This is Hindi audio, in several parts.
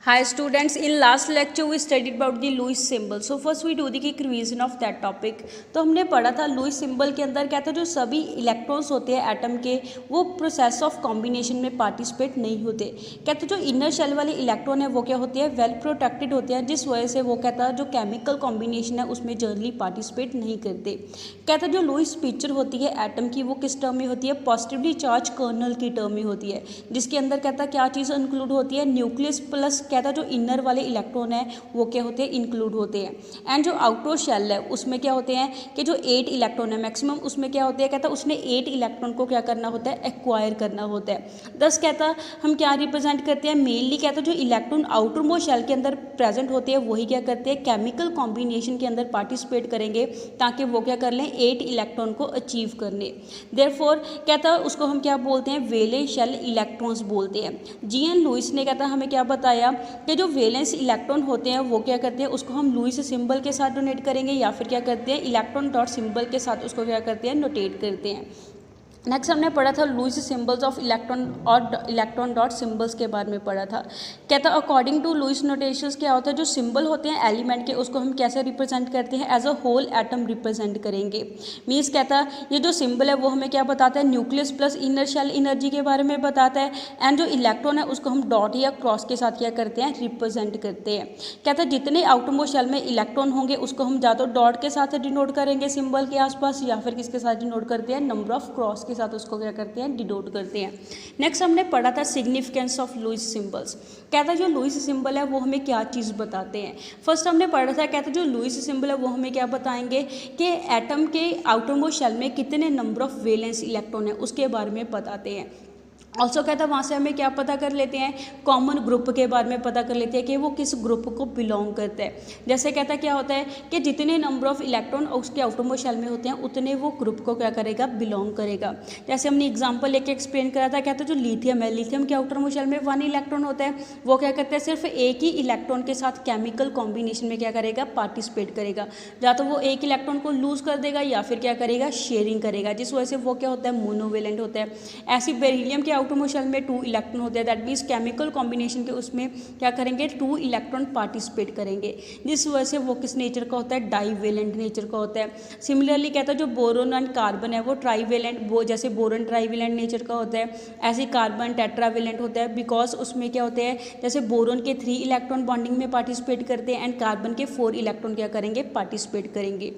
Hi students, in last lecture we studied about the Lewis symbol. So first we do the quick revision of that topic. तो हमने पढ़ा था लुईस सिंबल के अंदर क्या था, जो सभी इलेक्ट्रॉन्स होते हैं एटम के वो प्रोसेस ऑफ कॉम्बिनेशन में पार्टिसिपेट नहीं होते। कहते जो इनर शेल वाले इलेक्ट्रॉन है वो क्या होते हैं, वेल प्रोटेक्टेड होते हैं, जिस वजह से वो कहता है जो केमिकल कॉम्बिनेशन है उसमें जनरली पार्टिसिपेट नहीं करते। कहता जो लुईस पिक्चर होती है एटम की वो किस टर्म में होती है, पॉजिटिवली चार्ज कर्नल की टर्म में होती है, जिसके अंदर कहता क्या चीज़ इंक्लूड होती है, न्यूक्लियस प्लस कहता जो इनर वाले इलेक्ट्रॉन है वो क्या होते हैं, इंक्लूड होते हैं। एंड जो आउटर शेल है उसमें क्या होते हैं कि जो 8 इलेक्ट्रॉन है मैक्सिमम, उसमें क्या होते हैं, कहता उसने 8 इलेक्ट्रॉन को क्या करना होता है, एक्वायर करना होता है। दस कहता हम क्या रिप्रेजेंट करते हैं, मेनली कहता जो इलेक्ट्रॉन आउटर मोस्ट शेल के अंदर प्रेजेंट होते हैं वही क्या करते हैं, केमिकल कॉम्बिनेशन के अंदर पार्टिसिपेट करेंगे ताकि वो क्या कर लें, 8 इलेक्ट्रॉन को अचीव करने। देयरफॉर कहता उसको हम क्या बोलते हैं, वैलेंस शेल इलेक्ट्रॉन्स बोलते हैं। जीएन लुईस ने कहता हमें क्या बताया कि जो वैलेंस इलेक्ट्रॉन होते हैं वो क्या करते हैं, उसको हम लुईस सिंबल के साथ डोनेट करेंगे या फिर क्या करते हैं, इलेक्ट्रॉन डॉट सिंबल के साथ उसको क्या करते हैं, नोटेट करते हैं। नेक्स्ट हमने पढ़ा था लुईस सिंबल्स ऑफ इलेक्ट्रॉन और इलेक्ट्रॉन डॉट सिंबल्स के बारे में पढ़ा था। कहता अकॉर्डिंग टू लुईस नोटेशंस क्या होता है, जो सिंबल होते हैं एलिमेंट के उसको हम कैसे रिप्रेजेंट करते हैं, as a whole atom represent करेंगे। मीन्स कहता ये जो सिंबल है वो हमें क्या बताता है, nucleus plus inner shell energy के बारे में बताता है। एंड जो इलेक्ट्रॉन है उसको हम डॉट या क्रॉस के साथ क्या करते हैं, रिप्रेजेंट करते हैं। कहता है जितने आउटरमोस्ट शेल में इलेक्ट्रॉन होंगे उसको हम या तो डॉट के साथ डिनोट करेंगे सिंबल के आसपास, या फिर किसके साथ डिनोट करते हैं, नंबर ऑफ क्रॉस के साथ उसको क्या करते हैं, डिनोट करते हैं। नेक्स्ट हमने पढ़ा था सिग्निफिकेंस ऑफ लुईस सिंबल्स। कहता है जो लुईस सिंबल है वो हमें क्या चीज़ बताते हैं। फर्स्ट हमने पढ़ा था, कहता है जो लुईस सिंबल है वो हमें क्या बताएंगे कि एटम के आउटरमोस्ट शेल में कितने नंबर ऑफ वैलेंस इलेक्ट्रॉन है उसके बारे में बताते हैं। ऑल्सो कहता है वहाँ से हमें क्या पता कर लेते हैं, कॉमन ग्रुप के बारे में पता कर लेते हैं कि वो किस ग्रुप को बिलोंग करता है। जैसे कहता है क्या होता है कि जितने नंबर ऑफ इलेक्ट्रॉन उसके आउटरमोस्ट शेल में होते हैं उतने वो ग्रुप को क्या करेगा, बिलोंग करेगा। जैसे हमने एग्जांपल लेके एक्सप्लेन करा था, कहता है जो लिथियम है, लिथियम के आउटरमोस्ट शेल में 1 इलेक्ट्रॉन होता है, वो क्या करता है सिर्फ एक ही इलेक्ट्रॉन के साथ केमिकल कॉम्बिनेशन में क्या करेगा, पार्टिसिपेट करेगा। या तो वो एक इलेक्ट्रॉन को लूज कर देगा या फिर क्या करेगा, शेयरिंग करेगा, जिस वजह से वो क्या होता है, मोनोवेलेंट होता है। ऐसी बेरिलियम के आउटरमोस्ट शेल में 2 इलेक्ट्रॉन होते हैं, दैट मीन्स केमिकल कॉम्बिनेशन के उसमें क्या करेंगे, 2 इलेक्ट्रॉन पार्टिसिपेट करेंगे, जिस वजह से वो किस नेचर का होता है, डाईवेलेंट नेचर का होता है। सिमिलरली कहता है जो बोरोन एंड कार्बन है वो ट्राईवेलेंट, वो जैसे बोरोन ट्राईवेलेंट नेचर का होता है, ऐसे कार्बन टेट्रावेलेंट होता है, बिकॉज उसमें क्या होते हैं, जैसे बोरोन के 3 इलेक्ट्रॉन बॉन्डिंग में पार्टिसिपेट करते हैं एंड कार्बन के 4 इलेक्ट्रॉन क्या करेंगे, पार्टिसिपेट करेंगे।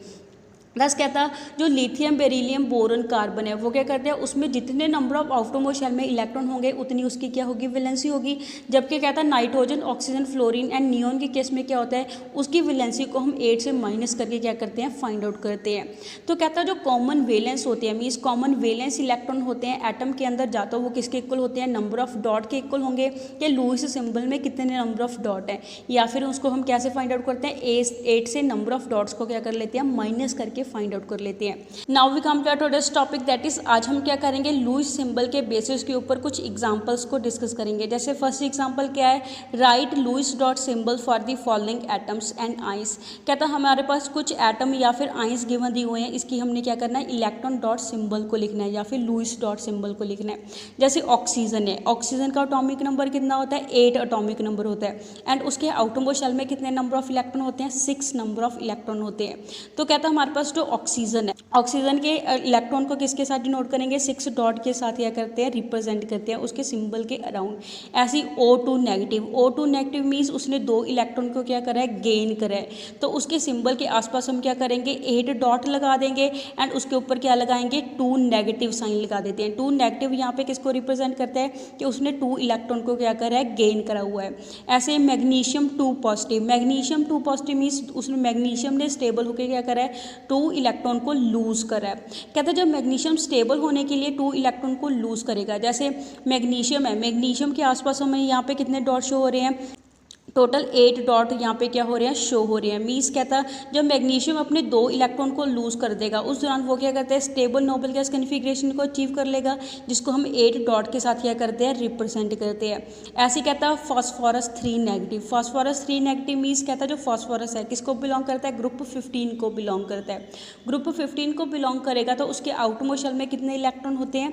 बस कहता जो लिथियम बेरिलियम बोरन कार्बन है वो क्या करते हैं, उसमें जितने नंबर ऑफ आउटरमोस्ट शेल में इलेक्ट्रॉन होंगे उतनी उसकी क्या होगी, वैलेंसी होगी। जबकि कहता है nitrogen oxygen fluorine and neon के केस में क्या होता है, उसकी वैलेंसी को हम 8 से माइनस करके क्या करते हैं, फाइंड आउट करते हैं। तो कहता है जो कॉमन वैलेंस होते हैं, मीन्स कॉमन वैलेंस इलेक्ट्रॉन होते हैं एटम के अंदर, जाता वो किसके इक्वल होते हैं, नंबर ऑफ डॉट के इक्वल होंगे कि लुईस सिंबल में कितने नंबर ऑफ डॉट है, या फिर उसको हम कैसे फाइंड आउट करते हैं, 8 से नंबर ऑफ डॉट्स को क्या कर लेते हैं, माइनस करके फाइंड आउट कर लेते हैं। Now we come to today's topic, that is आज हम क्या करेंगे, लुईस सिंबल के बेसिस के ऊपर कुछ एग्जांपल्स को डिस्कस करेंगे। जैसे फर्स्ट एग्जांपल क्या है, write Lewis dot symbol for the following atoms and ions. कहता हमारे पास कुछ एटम या फिर आइंस गिवन दिए हुए हैं, इसकी हमने क्या करना है, इलेक्ट्रॉन डॉट सिंबल को लिखना है या फिर लुईस डॉट सिंबल को लिखना है। जैसे ऑक्सीजन है, ऑक्सीजन का एटॉमिक नंबर कितना होता है, 8 एटॉमिक नंबर होता है, एंड उसके आउटरमोस्ट शेल में कितने नंबर ऑफ इलेक्ट्रॉन होते हैं, 6 नंबर ऑफ इलेक्ट्रॉन होते हैं। तो कहता हमारे पास जो ऑक्सीजन है, ऑक्सीजन के इलेक्ट्रॉन को किसके साथ डिनोट करेंगे, 6 डॉट के साथ क्या करते हैं, रिप्रेजेंट करते हैं उसके सिंबल के अराउंड। ऐसी O2 negative, O2 negative means उसने 2 इलेक्ट्रॉन को क्या करा है, गेन करा है, तो उसके सिंबल के आसपास हम क्या करेंगे, 8 डॉट लगा देंगे एंड उसके ऊपर क्या लगाएंगे, 2 नेगेटिव साइन लगा देते हैं। 2 नेगेटिव यहाँ पे किसको रिप्रेजेंट करता है कि उसने 2 इलेक्ट्रॉन को क्या करा है, गेन करा हुआ है। ऐसे magnesium 2 positive, magnesium 2 positive means उसने मैग्नीशियम ने स्टेबल होकर क्या करा है, 2 इलेक्ट्रॉन को लूज करा है। कहते हैं जब मैग्नीशियम स्टेबल होने के लिए 2 इलेक्ट्रॉन को लूज करेगा, जैसे मैग्नीशियम है, मैग्नीशियम के आसपास हमें यहाँ पे कितने डॉट शो हो रहे हैं, टोटल 8 डॉट यहाँ पे क्या हो रहे हैं, शो हो रहे हैं। मीन्स कहता जब मैग्नीशियम अपने 2 इलेक्ट्रॉन को लूज़ कर देगा उस दौरान वो क्या करते हैं, स्टेबल नोबल गैस कन्फिग्रेशन को अचीव कर लेगा, जिसको हम 8 डॉट के साथ क्या करते हैं, रिप्रेजेंट करते हैं। ऐसे कहता है phosphorus 3 negative. Phosphorus 3 negative means कहता है जो फॉस्फोरस है किसको बिलोंग करता है, ग्रुप 15 को बिलोंग करता है। ग्रुप 15 को बिलोंग करेगा तो उसके आउटमोस्ट शेल में कितने इलेक्ट्रॉन होते हैं,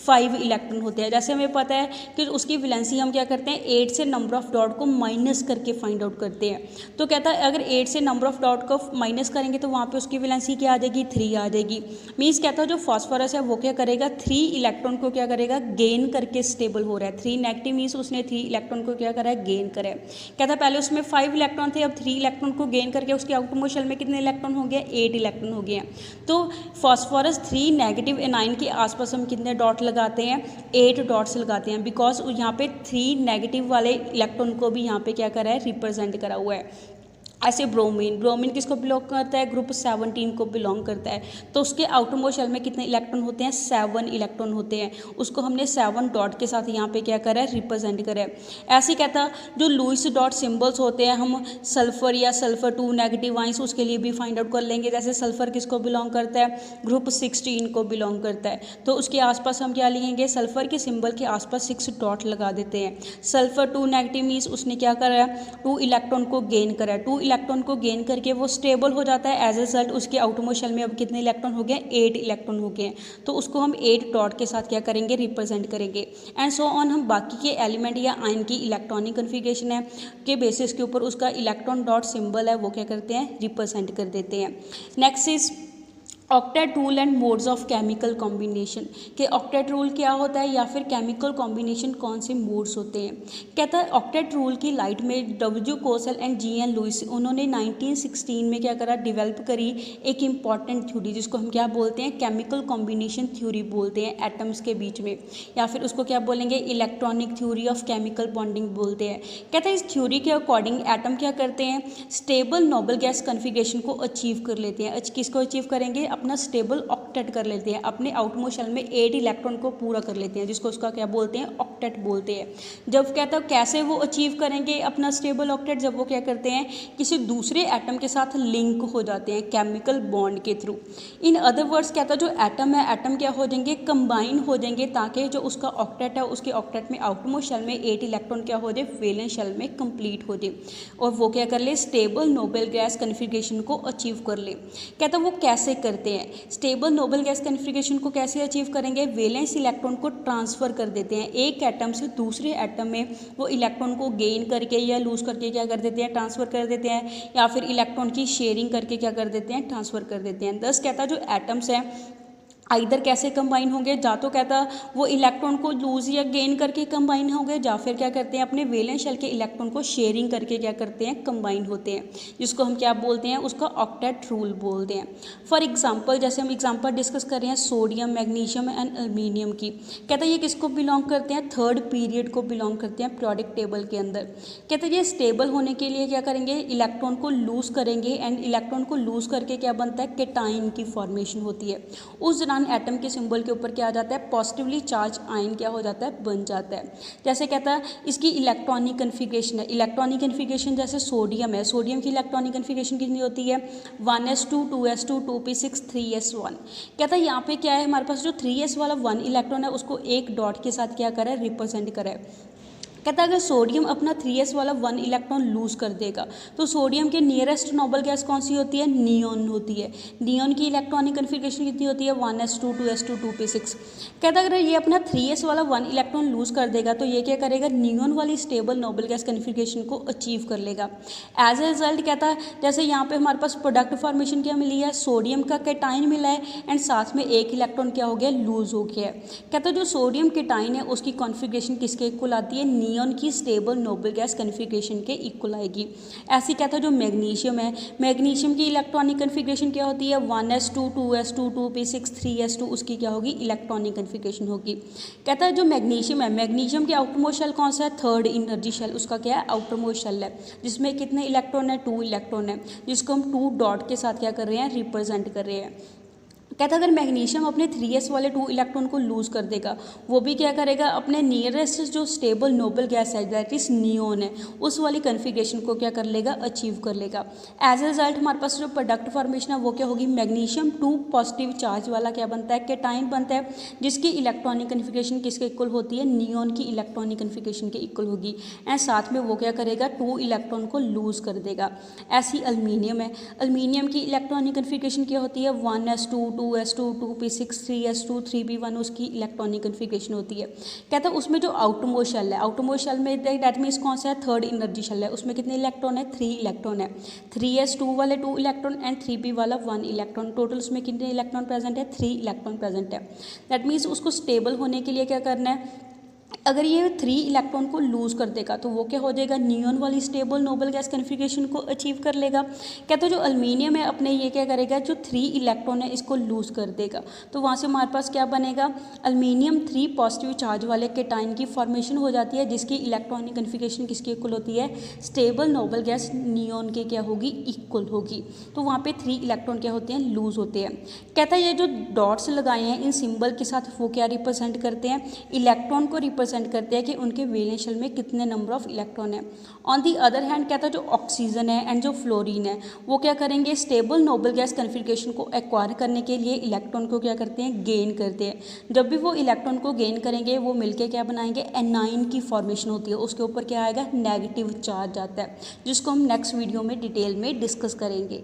5 इलेक्ट्रॉन होते हैं। जैसे हमें पता है कि उसकी वैलेंसी हम क्या करते हैं, 8 से नंबर ऑफ डॉट को माइनस करके फाइंड आउट करते हैं। तो कहता है अगर 8 से नंबर ऑफ डॉट को माइनस करेंगे तो वहाँ पे उसकी वैलेंसी क्या आ जाएगी, 3 आ जाएगी। मीन्स कहता है जो फॉस्फोरस है वो क्या करेगा, 3 इलेक्ट्रॉन को क्या करेगा, गेन करके स्टेबल हो रहा है। 3 नेगेटिव मीन्स उसने 3 इलेक्ट्रॉन को क्या करा है, गेन करा है। कहता है पहले उसमें 5 इलेक्ट्रॉन थे, अब 3 इलेक्ट्रॉन को गेन करके उसके आउटमोस्ट शेल में कितने इलेक्ट्रॉन हो गया, 8 इलेक्ट्रॉन हो गए हैं। तो फॉस्फोरस 3 नेगेटिव एनाइन के आसपास हम कितने डॉट लगाते हैं, 8 डॉट्स लगाते हैं, बिकॉज यहाँ पे 3 नेगेटिव वाले इलेक्ट्रॉन को भी यहाँ पे क्या करा है, रिप्रेजेंट करा हुआ है। ऐसे ब्रोमीन किसको बिलोंग करता है, ग्रुप 17 को बिलोंग करता है। तो उसके आउटरमोस्ट शेल में कितने इलेक्ट्रॉन होते हैं, 7 इलेक्ट्रॉन होते हैं। उसको हमने 7 डॉट के साथ यहाँ पे क्या करा है, रिप्रेजेंट करा है। ऐसे कहता जो लुईस डॉट सिंबल्स होते हैं हम सल्फर या सल्फर 2 नेगेटिव आइंस उसके लिए भी फाइंड आउट कर लेंगे। जैसे सल्फर किसको बिलोंग करता है, ग्रुप 16 को बिलोंग करता है। तो उसके आसपास हम क्या लिखेंगे, सल्फर के सिंबल के आसपास 6 डॉट लगा देते हैं। सल्फर 2 नेगेटिव मीन्स उसने क्या करा है, 2 इलेक्ट्रॉन को गेन करा है। 2 इलेक्ट्रॉन को गेन करके वो स्टेबल हो जाता है। एज ए रिजल्ट उसके आउटरमोस्ट शेल में अब कितने इलेक्ट्रॉन हो गए, 8 इलेक्ट्रॉन हो गए हैं। तो उसको हम 8 डॉट के साथ क्या करेंगे, रिप्रेजेंट करेंगे। एंड सो ऑन हम बाकी के एलिमेंट या आयन की इलेक्ट्रॉनिक कन्फिग्रेशन है के बेसिस के ऊपर उसका इलेक्ट्रॉन डॉट सिंबल है वो क्या करते हैं, रिप्रेजेंट कर देते हैं। Next is octet rule and modes of chemical combination कि ऑक्टेट रूल क्या होता है या फिर केमिकल कॉम्बिनेशन कौन से मोड्स होते हैं। कहता है ऑक्टेट रूल की लाइट में W Kossel and G N. Lewis उन्होंने 1916 में क्या करा, डेवलप करी एक इम्पॉर्टेंट थ्योरी जिसको हम क्या बोलते हैं, केमिकल कॉम्बिनेशन थ्योरी बोलते हैं एटम्स के बीच में, या फिर उसको क्या बोलेंगे, electronic theory of chemical bonding बोलते हैं। कहता है इस थ्योरी के अकॉर्डिंग एटम क्या करते हैं, स्टेबल नोबल गैस कन्फिग्रेशन को अचीव कर लेते हैं। किसको अचीव करेंगे, अपना स्टेबल ऑक्टेट कर लेते हैं, अपने आउटमोस्ट शेल में 8 इलेक्ट्रॉन को पूरा कर लेते हैं, जिसको उसका क्या बोलते हैं, ऑक्टेट बोलते हैं। जब कहता है कैसे वो अचीव करेंगे अपना स्टेबल ऑक्टेट, जब वो क्या करते हैं, किसी दूसरे एटम के साथ लिंक हो जाते हैं केमिकल बॉन्ड के थ्रू। इन अदर वर्ड्स कहता है जो एटम है, एटम क्या हो जाएंगे, कंबाइन हो जाएंगे, ताकि जो उसका ऑक्टेट है उसके ऑक्टेट में आउटमोस्ट शेल में 8 इलेक्ट्रॉन क्या हो जाए, वैलेंस शेल में कंप्लीट हो जाए, और वो क्या कर ले, स्टेबल नोबल गैस कन्फिग्रेशन को अचीव कर ले। कहता है वो कैसे करते हैं, स्टेबल नोबल गैस कन्फिग्रेशन को कैसे अचीव करेंगे, वैलेंस इलेक्ट्रॉन को ट्रांसफ़र कर देते हैं एक एटम से दूसरे एटम में। वो इलेक्ट्रॉन को गेन करके या लूज करके क्या कर देते हैं, ट्रांसफ़र कर देते हैं, या फिर इलेक्ट्रॉन की शेयरिंग करके क्या कर देते हैं, ट्रांसफ़र कर देते हैं। दस कहता है जो एटम्स हैं इधर कैसे कंबाइन होंगे, जा तो कहता वो इलेक्ट्रॉन को लूज या गेन करके कंबाइन होंगे, या फिर क्या करते हैं अपने वैलेंस शेल के इलेक्ट्रॉन को शेयरिंग करके क्या करते हैं, कंबाइन होते हैं, जिसको हम क्या बोलते हैं, उसका ऑक्टेट रूल बोलते हैं। फॉर एग्जांपल जैसे हम एग्जांपल डिस्कस कर रहे हैं सोडियम, मैग्नीशियम एंड एल्यूमिनियम की। कहता है ये किसको बिलोंग करते हैं, थर्ड पीरियड को बिलोंग करते हैं पीरियोडिक टेबल के अंदर। कहते हैं ये स्टेबल होने के लिए क्या करेंगे, इलेक्ट्रॉन को लूज करेंगे, एंड इलेक्ट्रॉन को लूज करके क्या बनता है, केटाइन की फॉर्मेशन होती है। उस दौरान एटम के सिंबल के ऊपर क्या आ जाता है, पॉजिटिवली चार्ज आयन क्या हो जाता है, बन जाता है। जैसे कहता है इसकी इलेक्ट्रॉनिक कन्फिग्रेशन है, इलेक्ट्रॉनिक कन्फिग्रेशन जैसे सोडियम है, सोडियम की इलेक्ट्रॉनिक कन्फिग्रेशन कितनी होती है, 1s2 2s2 2p6 3s1। कहता है यहाँ पे क्या है, हमारे पास जो 3s वाला 1 इलेक्ट्रॉन है उसको एक डॉट के साथ क्या करा है, रिप्रेजेंट करा है। कहता है अगर सोडियम अपना 3s वाला 1 इलेक्ट्रॉन लूज कर देगा तो सोडियम के नियरेस्ट नोबल गैस कौन सी होती है, नियॉन होती है। नियॉन की इलेक्ट्रॉनिक कन्फिग्रेशन कितनी होती है, 1s2 2s2 2p6। कहता है अगर ये अपना 3s वाला 1 इलेक्ट्रॉन लूज कर देगा तो ये क्या करेगा, नियॉन वाली स्टेबल नोबल गैस कन्फिग्रेशन को अचीव कर लेगा। एज ए रिजल्ट कहता है जैसे यहाँ पे हमारे पास प्रोडक्ट फॉर्मेशन क्या मिली है, सोडियम का केटाइन मिला है, एंड साथ में एक इलेक्ट्रॉन क्या हो गया, लूज हो गया है। कहता है जो सोडियम केटाइन है उसकी कॉन्फिग्रेशन किसके इक्वल आती है, नियॉन की स्टेबल नोबल गैस कन्फिग्रेशन के इक्वल आएगी। ऐसी कहता है जो मैग्नीशियम है, मैग्नीशियम की इलेक्ट्रॉनिक कन्फिग्रेशन क्या होती है, 1s2 2s2 2p6 3s2, उसकी क्या होगी, इलेक्ट्रॉनिक कन्फिग्रेशन होगी। कहता है जो मैग्नीशियम है, मैग्नीशियम के आउटरमोस्ट शेल कौन सा है, थर्ड इनर्जी शेल, उसका क्या है, आउटरमोस्ट शेल है, जिसमें कितने इलेक्ट्रॉन है, 2 इलेक्ट्रॉन है, जिसको हम 2 डॉट के साथ क्या कर रहे हैं, रिप्रेजेंट कर रहे हैं। कहता अगर मैग्नीशियम अपने 3s वाले 2 इलेक्ट्रॉन को लूज़ कर देगा, वो भी क्या करेगा, अपने नियरेस्ट जो स्टेबल नोबल गैस है दैट इज नियोन है, उस वाली कन्फिग्रेशन को क्या कर लेगा, अचीव कर लेगा। एज ए रिजल्ट हमारे पास जो प्रोडक्ट फॉर्मेशन है वो क्या होगी, मैग्नीशियम 2 पॉजिटिव चार्ज वाला क्या बनता है, केटाइन बनता है, जिसकी इलेक्ट्रॉनिक कन्फिग्रेशन किसके इक्वल होती है, नियोन की इलेक्ट्रॉनिक कन्फिग्रेशन के इक्वल होगी। एंड साथ में वो क्या करेगा, 2 इलेक्ट्रॉन को लूज़ कर देगा। ऐसी एल्यूमिनियम है, एल्यूमिनियम की इलेक्ट्रॉनिक कन्फिग्रेशन क्या होती है, 1s2 2s2 2p6 3s2 3p1 उसकी इलेक्ट्रॉनिक कन्फिग्रेशन होती है। कहता है उसमें जो आउटरमोस्ट शेल है, आउटरमोस्ट शेल में दैट मीन्स कौन सा है, थर्ड एनर्जी शेल है, उसमें कितने इलेक्ट्रॉन है, 3 इलेक्ट्रॉन है। 3s2 वाले 2 इलेक्ट्रॉन एंड 3p वाला 1 इलेक्ट्रॉन, टोटल उसमें कितने इलेक्ट्रॉन प्रेजेंट है, 3 इलेक्ट्रॉन प्रेजेंट है। दैट मीन्स उसको स्टेबल होने के लिए क्या करना है, अगर ये 3 इलेक्ट्रॉन को लूज़ कर देगा तो वो क्या हो जाएगा, नियॉन वाली स्टेबल नोबल गैस कन्फिग्रेशन को अचीव कर लेगा। कहते जो एल्यूमिनियम है अपने ये क्या करेगा, जो 3 इलेक्ट्रॉन है इसको लूज़ कर देगा, तो वहाँ से हमारे पास क्या बनेगा, एल्यूमिनियम 3 पॉजिटिव चार्ज वाले केटाइन की फॉर्मेशन हो जाती है, जिसकी इलेक्ट्रॉनिक कन्फिग्रेशन किसके इक्वल होती है, स्टेबल नोबल गैस नियॉन के क्या होगी, इक्वल होगी। तो वहाँ पे 3 इलेक्ट्रॉन क्या होते हैं, लूज़ होते हैं। कहता है ये जो डॉट्स लगाए हैं इन सिंबल के साथ वो क्या रिप्रेजेंट करते हैं, इलेक्ट्रॉन को रिप्रेजेंट करते हैं कि उनके वैलेंस शेल में कितने नंबर ऑफ इलेक्ट्रॉन है। ऑन दी अदर हैंड कहता है जो ऑक्सीजन है एंड जो फ्लोरीन है वो क्या करेंगे, स्टेबल नोबल गैस कन्फिग्रेशन को एक्वायर करने के लिए इलेक्ट्रॉन को क्या करते हैं, गेन करते हैं। जब भी वो इलेक्ट्रॉन को गेन करेंगे वो मिलके क्या बनाएंगे, एनाइन की फॉर्मेशन होती है, उसके ऊपर क्या आएगा, नेगेटिव चार्ज आता है, जिसको हम नेक्स्ट वीडियो में डिटेल में डिस्कस करेंगे।